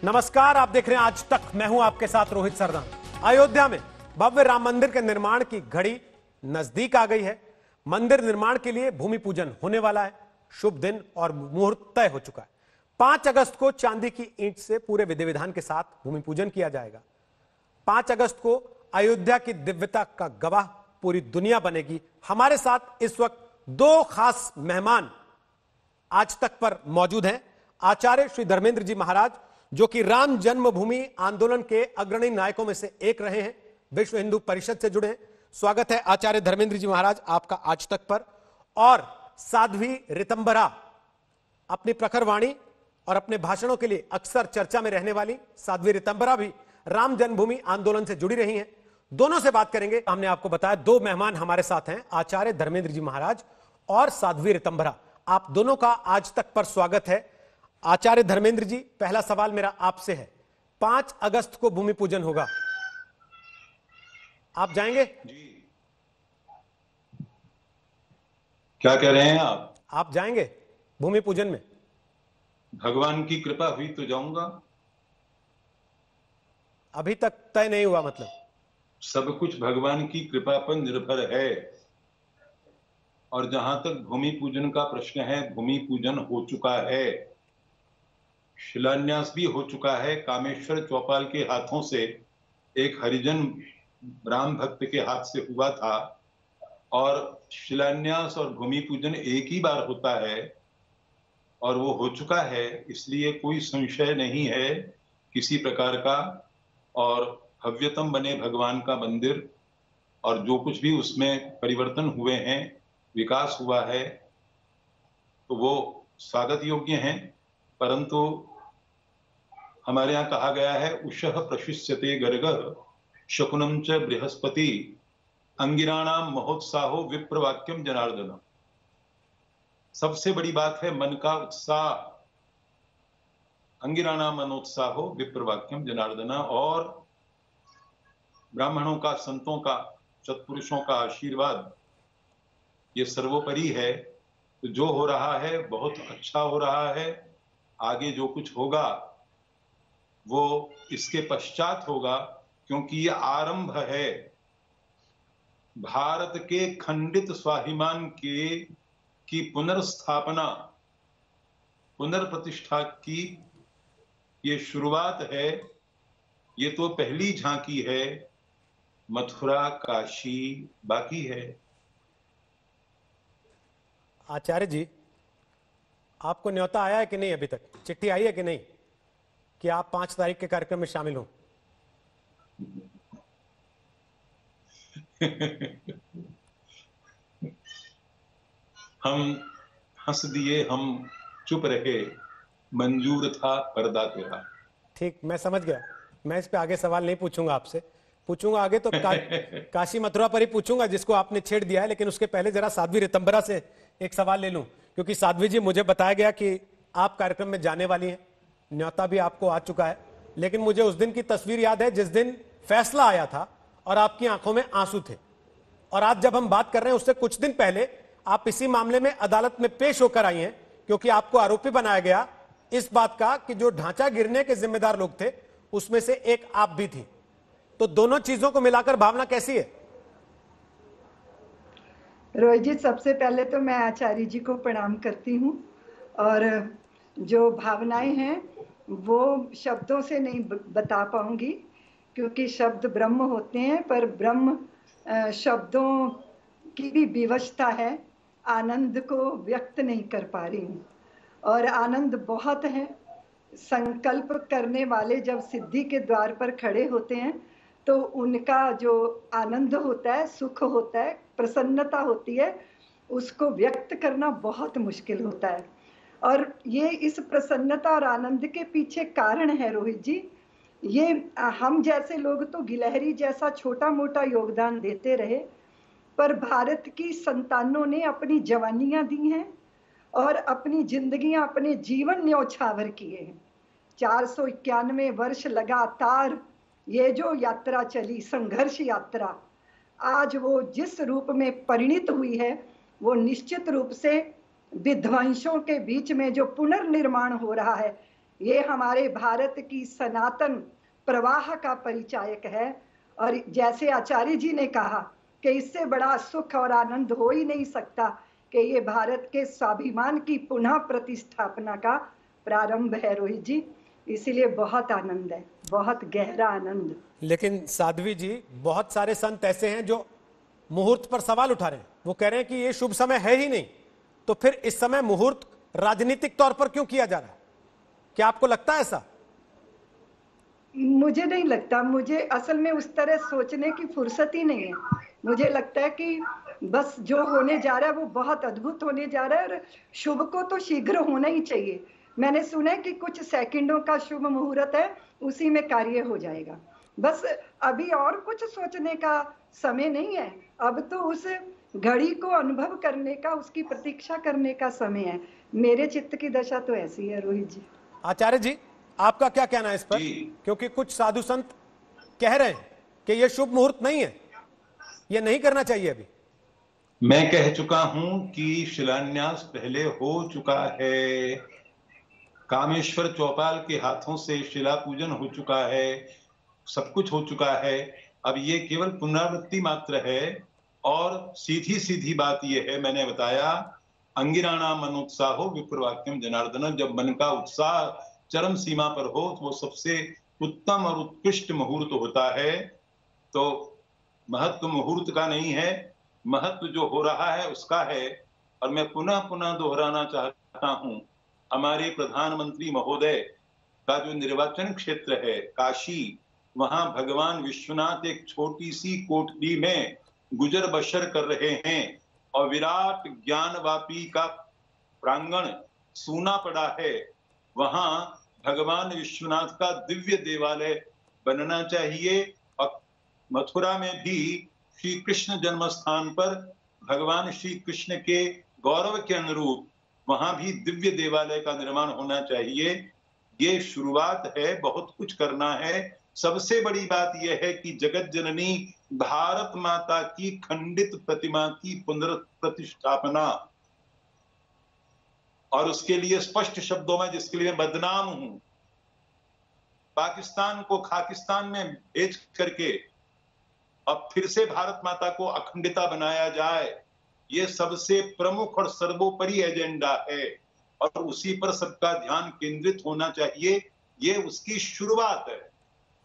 नमस्कार, आप देख रहे हैं आज तक। मैं हूं आपके साथ रोहित सरदान। अयोध्या में भव्य राम मंदिर के निर्माण की घड़ी नजदीक आ गई है। मंदिर निर्माण के लिए भूमि पूजन होने वाला है। शुभ दिन और मुहूर्त तय हो चुका है। 5 अगस्त को चांदी की ईंट से पूरे विधि विधान के साथ भूमि पूजन किया जाएगा। 5 अगस्त को अयोध्या की दिव्यता का गवाह पूरी दुनिया बनेगी। हमारे साथ इस वक्त 2 खास मेहमान आज तक पर मौजूद हैं। आचार्य श्री धर्मेंद्र जी महाराज, जो कि राम जन्मभूमि आंदोलन के अग्रणी नायकों में से एक रहे हैं, विश्व हिंदू परिषद से जुड़े हैं। स्वागत है आचार्य धर्मेंद्र जी महाराज आपका आज तक पर। और साध्वी रितंबरा, अपनी प्रखर वाणी और अपने भाषणों के लिए अक्सर चर्चा में रहने वाली साध्वी रितंबरा भी राम जन्मभूमि आंदोलन से जुड़ी रही हैं। दोनों से बात करेंगे। हमने आपको बताया 2 मेहमान हमारे साथ हैं, आचार्य धर्मेंद्र जी महाराज और साध्वी रितंबरा। आप दोनों का आज तक पर स्वागत है। आचार्य धर्मेंद्र जी, पहला सवाल मेरा आपसे है। 5 अगस्त को भूमि पूजन होगा, आप जाएंगे? जी। क्या कह रहे हैं आप जाएंगे भूमि पूजन में? भगवान की कृपा हुई तो जाऊंगा। अभी तक तय नहीं हुआ मतलब? सब कुछ भगवान की कृपा पर निर्भर है। और जहां तक भूमि पूजन का प्रश्न है, भूमि पूजन हो चुका है, शिलान्यास भी हो चुका है। कामेश्वर चौपाल के हाथों से, एक हरिजन राम भक्त के हाथ से हुआ था। और शिलान्यास और भूमि पूजन एक ही बार होता है और वो हो चुका है, इसलिए कोई संशय नहीं है किसी प्रकार का। और भव्यतम बने भगवान का मंदिर, और जो कुछ भी उसमें परिवर्तन हुए हैं, विकास हुआ है, तो वो स्वागत योग्य हैं। परंतु हमारे यहाँ कहा गया है, उषः प्रशिष्यते गर्गः शकुनम च बृहस्पति अंगिराणाम महोत्साहो विप्रवाक्यम जनार्दन। सबसे बड़ी बात है मन का उत्साह। अंगिराणाम मनोत्साहो विप्रवाक्यम जनार्दन। और ब्राह्मणों का, संतों का, सत्पुरुषों का आशीर्वाद ये सर्वोपरि है। तो जो हो रहा है बहुत अच्छा हो रहा है। आगे जो कुछ होगा वो इसके पश्चात होगा, क्योंकि ये आरंभ है भारत के खंडित स्वाभिमान की पुनर्स्थापना, पुनर्प्रतिष्ठा की ये शुरुआत है। ये तो पहली झांकी है, मथुरा काशी बाकी है। आचार्य जी, आपको न्योता आया है कि नहीं? अभी तक चिट्ठी आई है कि नहीं कि आप 5 तारीख के कार्यक्रम में शामिल हो? हम हंस दिए, हम चुप रहे, मंजूर था पर्दा तेरा। ठीक, मैं समझ गया। मैं इस पे आगे सवाल नहीं पूछूंगा आपसे। पूछूंगा आगे तो काशी मथुरा पर ही पूछूंगा, जिसको आपने छेड़ दिया है। लेकिन उसके पहले जरा साध्वी रितंबरा से एक सवाल ले लूं, क्योंकि साध्वी जी, मुझे बताया गया कि आप कार्यक्रम में जाने वाली हैं, न्योता भी आपको आ चुका है। लेकिन मुझे उस दिन की तस्वीर याद है जिस दिन फैसला आया था और आपकी आंखों में आंसू थे। और आज जब हम बात कर रहे हैं, उससे कुछ दिन पहले आप इसी मामले में अदालत में पेश होकर आई हैं, क्योंकि आपको आरोपी बनाया गया इस बात का कि जो ढांचा गिरने के जिम्मेदार लोग थे उसमें से एक आप भी थी। तो दोनों चीजों को मिलाकर भावना कैसी है? रोहित जी, सबसे पहले तो मैं आचार्य जी को प्रणाम करती हूँ। और जो भावनाएं हैं वो शब्दों से नहीं बता पाऊंगी, क्योंकि शब्द ब्रह्म होते हैं, पर ब्रह्म शब्दों की भी विवशता है। आनंद को व्यक्त नहीं कर पा रही हूँ। और आनंद बहुत है। संकल्प करने वाले जब सिद्धि के द्वार पर खड़े होते हैं तो उनका जो आनंद होता है, सुख होता है, प्रसन्नता होती है, उसको व्यक्त करना बहुत मुश्किल होता है। और ये इस प्रसन्नता और आनंद के पीछे कारण है रोहित जी, ये हम जैसे लोग तो गिलहरी जैसा छोटा मोटा योगदान देते रहे, पर भारत की संतानों ने अपनी जवानियां दी हैं और अपनी जिंदगियां, अपने जीवन न्यौछावर किए हैं। 491 वर्ष लगातार ये जो यात्रा चली, संघर्ष यात्रा, आज वो जिस रूप में परिणित हुई है, वो निश्चित रूप से विध्वंसों के बीच में जो पुनर्निर्माण हो रहा है, ये हमारे भारत की सनातन प्रवाह का परिचायक है। और जैसे आचार्य जी ने कहा कि इससे बड़ा सुख और आनंद हो ही नहीं सकता कि ये भारत के स्वाभिमान की पुनः प्रतिस्थापना का प्रारंभ है रोहित जी। इसीलिए बहुत आनंद है, बहुत गहरा आनंद। लेकिन साध्वी जी, बहुत सारे संत ऐसे हैं जो मुहूर्त पर सवाल उठा रहे हैं। वो कह रहे हैं कि ये शुभ समय है ही नहीं, तो फिर इस समय मुहूर्त राजनीतिक तौर पर क्यों किया जा रहा है? क्या आपको लगता है ऐसा? मुझे नहीं लगता। मुझे असल में उस तरह सोचने की फुर्सत ही नहीं है। मुझे लगता है कि बस जो होने जा रहा है वो बहुत अद्भुत होने जा रहा है और शुभ को तो शीघ्र होना ही चाहिए। मैंने सुना है कि कुछ सेकंडों का शुभ मुहूर्त है, उसी में कार्य हो जाएगा। बस अभी और कुछ सोचने का समय नहीं है। अब तो उस घड़ी को अनुभव करने का, उसकी प्रतीक्षा करने का समय है। मेरे चित्त की दशा तो ऐसी है रोहित जी। आचार्य जी, आपका क्या कहना है इस पर? जी। क्योंकि कुछ साधु संत कह रहे हैं कि यह शुभ मुहूर्त नहीं है, यह नहीं करना चाहिए अभी। मैं कह चुका हूं कि शिलान्यास पहले हो चुका है। कामेश्वर चौपाल के हाथों से शिला पूजन हो चुका है, सब कुछ हो चुका है। अब ये केवल पुनरावृत्ति मात्र है। और सीधी सीधी बात ये है, मैंने बताया, अंगिराणा मनोत्साहो विप्रवाक्यम जनार्दन। जब मन का उत्साह चरम सीमा पर हो तो वो सबसे उत्तम और उत्कृष्ट मुहूर्त होता है। तो महत्व मुहूर्त का नहीं है, महत्व जो हो रहा है उसका है। और मैं पुनः पुनः दोहराना चाहता हूं, हमारे प्रधानमंत्री महोदय का जो निर्वाचन क्षेत्र है काशी, वहां भगवान विश्वनाथ एक छोटी सी कोठरी में गुजर बसर कर रहे हैं और विराट ज्ञानवापी का प्रांगण सूना पड़ा है। वहां भगवान विश्वनाथ का दिव्य देवालय बनना चाहिए। और मथुरा में भी श्री कृष्ण जन्म स्थान पर भगवान श्री कृष्ण के गौरव के अनुरूप वहां भी दिव्य देवालय का निर्माण होना चाहिए। ये शुरुआत है, बहुत कुछ करना है। सबसे बड़ी बात यह है कि जगत जननी भारत माता की खंडित प्रतिमा की पुनर्प्रतिष्ठापना, और उसके लिए स्पष्ट शब्दों में, जिसके लिए मैं बदनाम हूं, पाकिस्तान को खाकिस्तान में भेज करके अब फिर से भारत माता को अखंडिता बनाया जाए, ये सबसे प्रमुख और सर्वोपरि एजेंडा है और उसी पर सबका ध्यान केंद्रित होना चाहिए। ये उसकी शुरुआत है,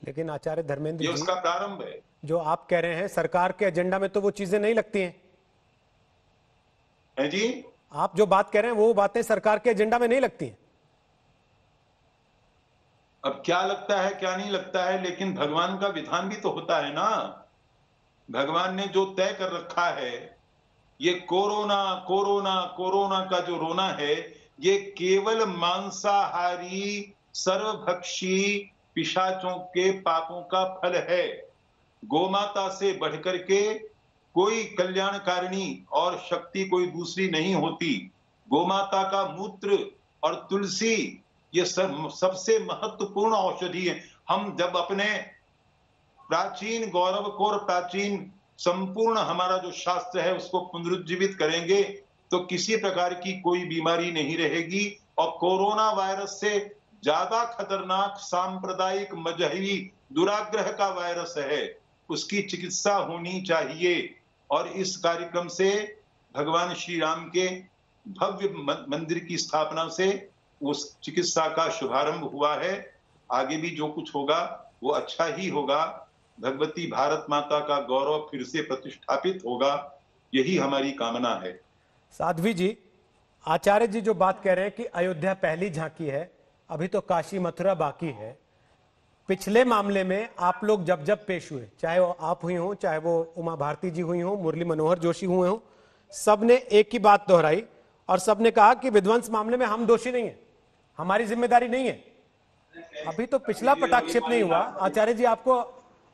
लेकिन आचार्य धर्मेंद्र ये जी, उसका प्रारंभ है। जो आप कह रहे हैं सरकार के एजेंडा में तो वो चीजें नहीं लगती हैं। है जी? आप जो बात कह रहे हैं वो बातें सरकार के एजेंडा में नहीं लगती हैं। अब क्या लगता है क्या नहीं लगता है, लेकिन भगवान का विधान भी तो होता है ना। भगवान ने जो तय कर रखा है, ये कोरोना कोरोना कोरोना का जो रोना है, ये केवल मांसाहारी सर्वभक्षी पिशाचों के पापों का फल है। गोमाता से बढ़कर के कोई कल्याणकारिणी और शक्ति कोई दूसरी नहीं होती। गोमाता का मूत्र और तुलसी ये सबसे महत्वपूर्ण औषधि है। हम जब अपने प्राचीन गौरव को और प्राचीन संपूर्ण हमारा जो शास्त्र है उसको पुनरुज्जीवित करेंगे तो किसी प्रकार की कोई बीमारी नहीं रहेगी। और कोरोना वायरस से ज्यादा खतरनाक सांप्रदायिक मजहबी दुराग्रह का वायरस है, उसकी चिकित्सा होनी चाहिए। और इस कार्यक्रम से भगवान श्री राम के भव्य मंदिर की स्थापना से उस चिकित्सा का शुभारंभ हुआ है। आगे भी जो कुछ होगा वो अच्छा ही होगा। भगवती भारत माता का गौरव फिर से प्रतिष्ठापित होगा, यही हमारी कामना है। साध्वी जी, आचार्य जी जो बात कह रहे हैं कि अयोध्या पहली झांकी है, अभी तो काशी मथुरा बाकी है। पिछले मामले में आप लोग जब जब पेश हुए, चाहे वो आप हुई हो, चाहे वो उमा भारती जी हुई हो, मुरली मनोहर जोशी हुए हो, सबने एक ही बात दोहराई और सबने कहा कि विध्वंस मामले में हम दोषी नहीं है, हमारी जिम्मेदारी नहीं है। अभी तो पिछला पटाक्षेप नहीं हुआ। आचार्य जी आपको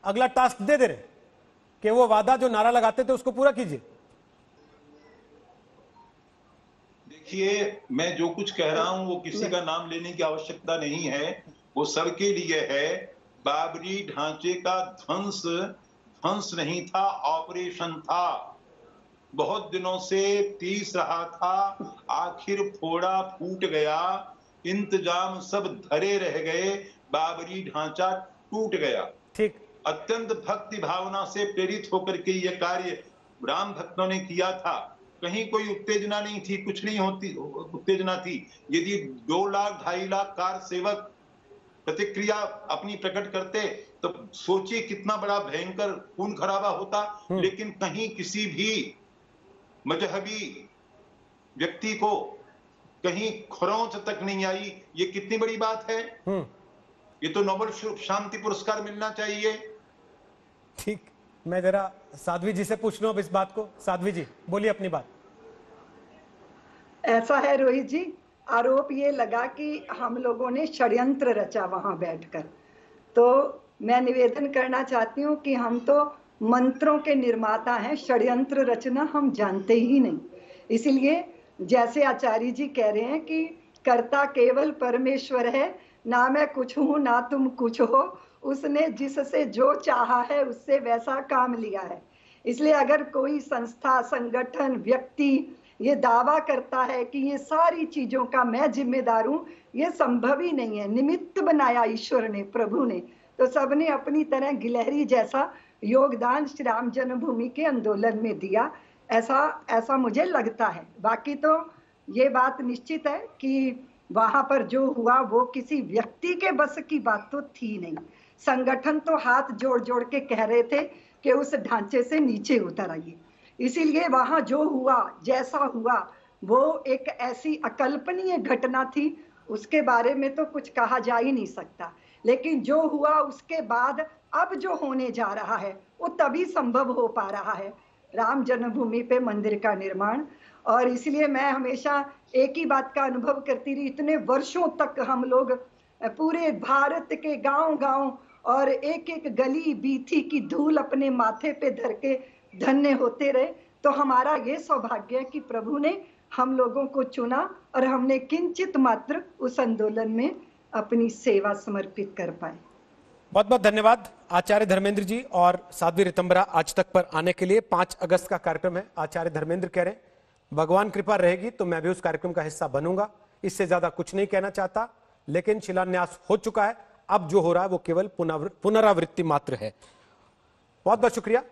अगला टास्क दे रहे कि वो वादा जो नारा लगाते थे उसको पूरा कीजिए। देखिए, मैं जो कुछ कह रहा हूं वो किसी का नाम लेने की आवश्यकता नहीं है, वो सबके लिए है। बाबरी ढांचे का ध्वंस नहीं था, ऑपरेशन था। बहुत दिनों से तीस रहा था, आखिर फोड़ा फूट गया। इंतजाम सब धरे रह गए, बाबरी ढांचा टूट गया। ठीक। अत्यंत भक्ति भावना से प्रेरित होकर के यह कार्य राम भक्तों ने किया था। कहीं कोई उत्तेजना नहीं थी, कुछ नहीं होती उत्तेजना थी। यदि 2 लाख 2.5 लाख कार सेवक प्रतिक्रिया अपनी प्रकट करते तो सोचिए कितना बड़ा भयंकर खून खराबा होता। लेकिन कहीं किसी भी मजहबी व्यक्ति को कहीं खरोंच तक नहीं आई। ये कितनी बड़ी बात है। ये तो नोबेल शांति पुरस्कार मिलना चाहिए। ठीक, मैं जरा साध्वी जी से पूछ लूं अब इस बात को। साध्वी जी बोलिए अपनी बात। ऐसा है रोहित जी, आरोप ये लगा कि हम लोगों ने षड्यंत्र रचा वहां बैठकर। तो मैं निवेदन करना चाहती हूँ कि हम तो मंत्रों के निर्माता हैं, षड्यंत्र रचना हम जानते ही नहीं। इसलिए जैसे आचार्य जी कह रहे हैं कि कर्ता केवल परमेश्वर है, ना मैं कुछ हूं ना तुम कुछ हो, उसने जिससे जो चाहा है उससे वैसा काम लिया है। इसलिए अगर कोई संस्था, संगठन, व्यक्ति ये दावा करता है कि ये सारी चीजों का मैं जिम्मेदार हूं, ये संभव ही नहीं है। निमित्त बनाया ईश्वर ने, प्रभु ने, तो सबने अपनी तरह गिलहरी जैसा योगदान श्री राम जन्मभूमि के आंदोलन में दिया। ऐसा मुझे लगता है। बाकी तो ये बात निश्चित है कि वहां पर जो हुआ वो किसी व्यक्ति के बस की बात तो थी नहीं। संगठन तो हाथ जोड़ जोड़ के कह रहे थे कि उस ढांचे से नीचे उतर आइए। इसीलिए वहां जो हुआ, जैसा हुआ, वो एक ऐसी अकल्पनीय घटना थी, उसके बारे में तो कुछ कहा जा ही नहीं सकता। लेकिन जो हुआ उसके बाद अब जो होने जा रहा है वो तभी संभव हो पा रहा है, राम जन्मभूमि पे मंदिर का निर्माण। और इसलिए मैं हमेशा एक ही बात का अनुभव करती रही। इतने वर्षों तक हम लोग पूरे भारत के गांव-गांव और एक एक गली बीथी की धूल अपने माथे पे धर के धन्य होते रहे। तो हमारा ये सौभाग्य है कि प्रभु ने हम लोगों को चुना और हमने किंचित मात्र उस आंदोलन में अपनी सेवा समर्पित कर पाए। बहुत बहुत धन्यवाद आचार्य धर्मेंद्र जी और साध्वी ऋतंबरा आज तक पर आने के लिए। 5 अगस्त का कार्यक्रम है। आचार्य धर्मेंद्र कह रहे हैं भगवान कृपा रहेगी तो मैं भी उस कार्यक्रम का हिस्सा बनूंगा। इससे ज्यादा कुछ नहीं कहना चाहता, लेकिन शिलान्यास हो चुका है। अब जो हो रहा है वो केवल पुनरावृत्ति मात्र है। बहुत बहुत शुक्रिया।